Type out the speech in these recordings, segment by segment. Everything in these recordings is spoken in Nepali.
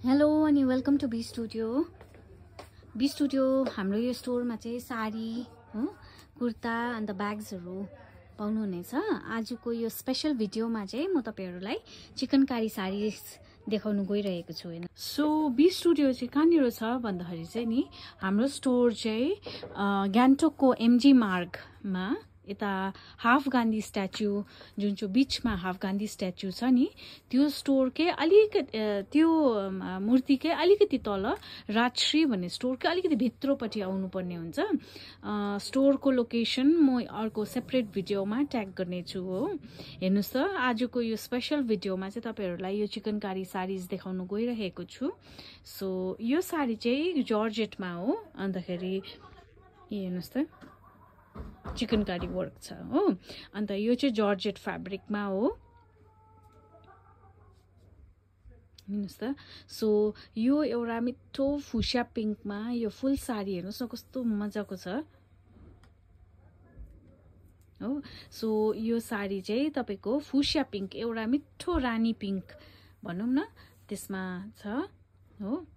हेलो अनि welcome to B studio. B studio हाम्रो यो स्टोरमा चाहिँ साडी हो, कुर्ता अन्त ब्याग्सहरू पाउनुहुनेछ। आजको यो स्पेशल भिडियोमा चाहिँ म तपाईहरुलाई चिकनकारी साडीज देखाउन गइरहेको छु हैन। सो बी स्टुडियो चाहिँ कहाँनिर छ भन्दाखेरि चाहिँ नि हाम्रो स्टोर चाहिँ गान्तोकको एमजी मार्गमा यता हाफ गान्धी स्ट्याच्यु जुन चाहिँ बीचमा हाफ गान्धी स्ट्याच्यु छ नि त्यो स्टोरकै अलिकति त्यो मूर्तिकै अलिकति तल राजश्री भन्ने स्टोरकै अलिकति भित्रपट्टि आउनुपर्ने हुन्छ। स्टोरको लोकेसन म अर्को सेपरेट भिडियोमा ट्याग गर्नेछु हो। हेर्नुस् त आजको यो स्पेशल भिडियोमा चाहिँ तपाईहरुलाई यो चिकनकारी साडीज देखाउन गइरहेको छु। सो यो साडी चाहिँ जर्जेटमा हो, अन्तखेरि हेर्नुस् त चिकनकारी वर्क छ हो। अन्त यो चाहिँ जर्जेट फ्याब्रिकमा हो हेर्नुस् त। सो यो एउटा मिठो फुसिया पिङ्कमा यो फुल साडी हेर्नुस् न कस्तो मजाको छ हो। सो यो साडी चाहिँ तपाईको फुसिया पिङ्क एउटा मिठो रानी पिङ्क भनौं न त्यसमा छ हो।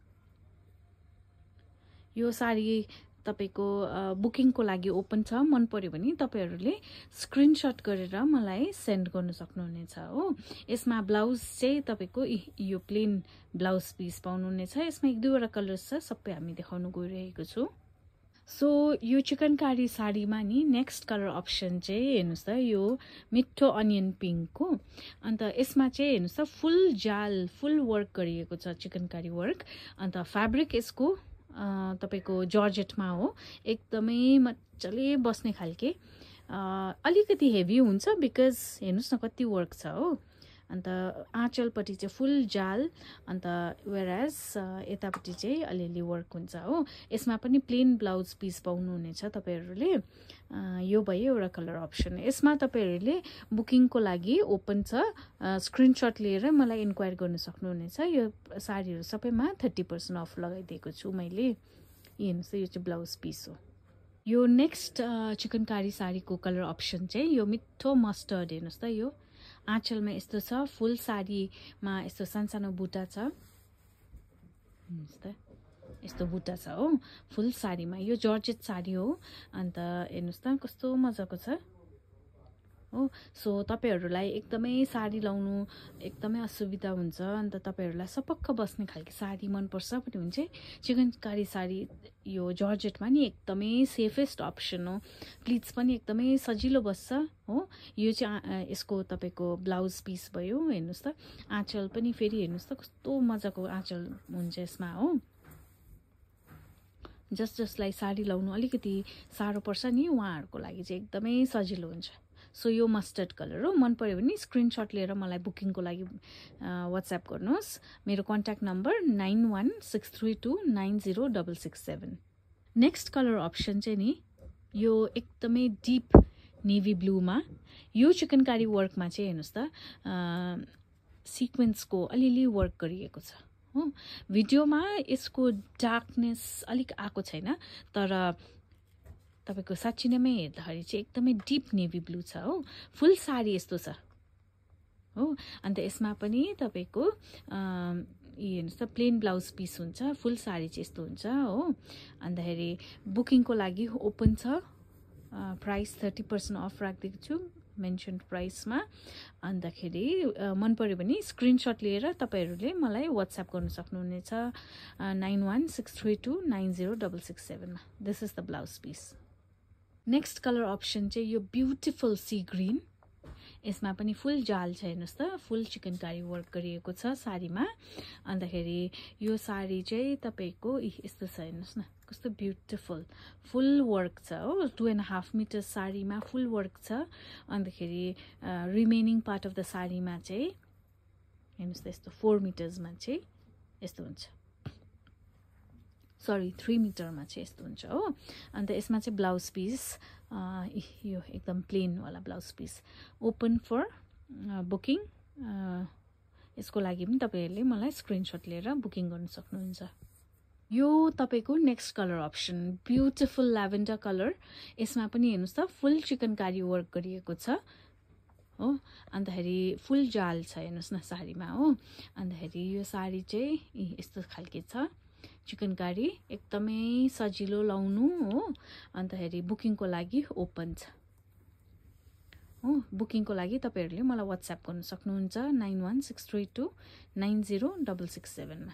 यो साडी तपाईको बुकिङको लागि ओपन छ। मन पर्यो भने तपाईहरुले स्क्रिनशट गरेर मलाई सेन्ड गर्न सक्नुहुनेछ हो। यसमा ब्लाउज चाहिँ तपाईको यो प्लेन ब्लाउज पीस पाउनुहुनेछ। यसमा एक दुईवटा कलर्स छ, सबै हामी देखाउन गइरहेको छु। सो यो चिकनकारी साडीमा नि नेक्स्ट कलर अप्सन चाहिँ हेर्नुस् त यो मिठो अनियन पिङ्क हो। अन्त यसमा चाहिँ हेर्नुस् त फुल जाल फुल वर्क गरिएको छ, चिकनकारी वर्क। अन्त फ्याब्रिक यसको तपाईको जर्जेटमा हो, एकदमै मजाले बस्ने खालके। अलिकति हेभी हुन्छ बिकज हेर्नुस् न कति वर्क छ हो। अन्त आँचलपट्टि चाहिँ फुल जाल, अन्त वेयरएज यतापट्टि चाहिँ अलिअलि वर्क हुन्छ हो। यसमा पनि प्लेन ब्लाउज पीस पाउनुहुनेछ तपाईहरुले। यो भयो एउटा कलर अप्सन। यसमा तपाईहरुले बुकिङको लागि ओपन छ, स्क्रिनशट लिएर मलाई इन्क्वायर गर्न सक्नुहुनेछ। यो साडीहरु सबैमा 30% अफ लगाइदिएको छु मैले। हेर्नुस् यो चाहिँ ब्लाउज पीस हो। यो नेक्स्ट चिकनकारी साडीको कलर अप्सन चाहिँ यो मिठो मस्टर्ड हेर्नुस् त। यो आँचलमा यस्तो छ, फुल साडीमा यस्तो सानो बुटा छ हेर्नुस् त, यस्तो बुटा छ हो फुल साडीमा। यो जर्जेट साडी हो। अन्त हेर्नुस् त कस्तो मजाको छ हो। सो तपाईहरुलाई एकदमै साडी लाउनु एकदमै असुविधा हुन्छ, अन्त तपाईहरुलाई सपक्क बस्ने खालको साडी मन पर्छ भने हुन्छ चिकनकारी साडी यो जर्जेटमा नि एकदमै सेफेस्ट अप्सन हो। प्लिट्स पनि एकदमै सजिलो बस्छ हो। यो चाहिँ यसको तपाईको ब्लाउज पीस भयो हेर्नुस् त। आँचल पनि फेरि हेर्नुस् त कस्तो मजाको आँचल हुन्छ यसमा हो। जसलाई साडी लाउनु अलिकति साह्रो पर्छ नि उहाँहरुको लागि चाहिँ एकदमै सजिलो हुन्छ। सो यो मस्टर्ड कलर हो। मन पर्यो भने स्क्रिनशट लिएर मलाई बुकिङको लागि व्हाट्सएप गर्नुहोस्। मेरो contact number 9163290667। Next colour option चाहिँ नि यो एकदमै डीप नेभी ब्लूमा, यो चिकनकारी वर्कमा चाहिँ हेर्नुस् त सिक्वेन्सको अलिअलि वर्क गरिएको छ हो। भिडियोमा यसको डार्कनेस अलिक आएको छैन, तर तपाईको साच्चै नै हेर्दाखेरि चाहिँ एकदमै डीप नेभी ब्लू छ हो। फुल साडी यस्तो छ हो। अन्त यसमा पनि तपाईको हेर्नुस् त प्लेन ब्लाउज पीस हुन्छ, फुल साडी चाहिँ यस्तो हुन्छ हो। अन्तखेरि बुकिङको लागि ओपन छ। प्राइस 30% अफ राखिदिएको छु मेन्सन प्राइसमा। अन्तखेरि मन पर्यो भने स्क्रिनशट लिएर तपाईहरुले मलाई व्हाट्सएप गर्न सक्नुहुनेछ 9163290667 मा। This is the blouse piece. Next colour option चाहिँ यो ब्युटिफुल सी ग्रीन। यसमा पनि फुल जाल छ हेर्नुस् त, फुल चिकनकारी वर्क गरिएको छ साडीमा। अन्तखेरि यो साडी चाहिँ तपाईको यस्तो छ हेर्नुस् न कस्तो ब्युटिफुल फुल वर्क छ हो। 2.5 मिटर साडीमा फुल वर्क छ। अन्तखेरि रिमेनिङ पार्ट अफ द साडीमा चाहिँ हेर्नुस् त यस्तो 4 मिटर्समा चाहिँ यस्तो हुन्छ, सरी 3 मिटरमा चाहिँ यस्तो हुन्छ हो। अन्त यसमा चाहिँ ब्लाउज पीस यो एकदम प्लेन वाला blouse piece open for booking. यसको लागि पनि तपाईहरुले मलाई स्क्रिनशट लिएर बुकिङ गर्न सक्नुहुन्छ। यो तपाईको next colour option beautiful lavender colour. यसमा पनि हेर्नुस् त फुल चिकनकारी वर्क गरिएको छ हो। अन्तखेरि फुल जाल छ हेर्नुहोस् न साडीमा हो। अन्तखेरि यो साडी चाहिँ यस्तो खालके छ, चिकनकारी एकदमै सजिलो लाउनु हो। अन्तखेरि बुकिङको लागि ओपन छ हो। बुकिङको लागि तपाईँहरूले मलाई वाट्सएप गर्न सक्नुहुन्छ 9163290667 मा।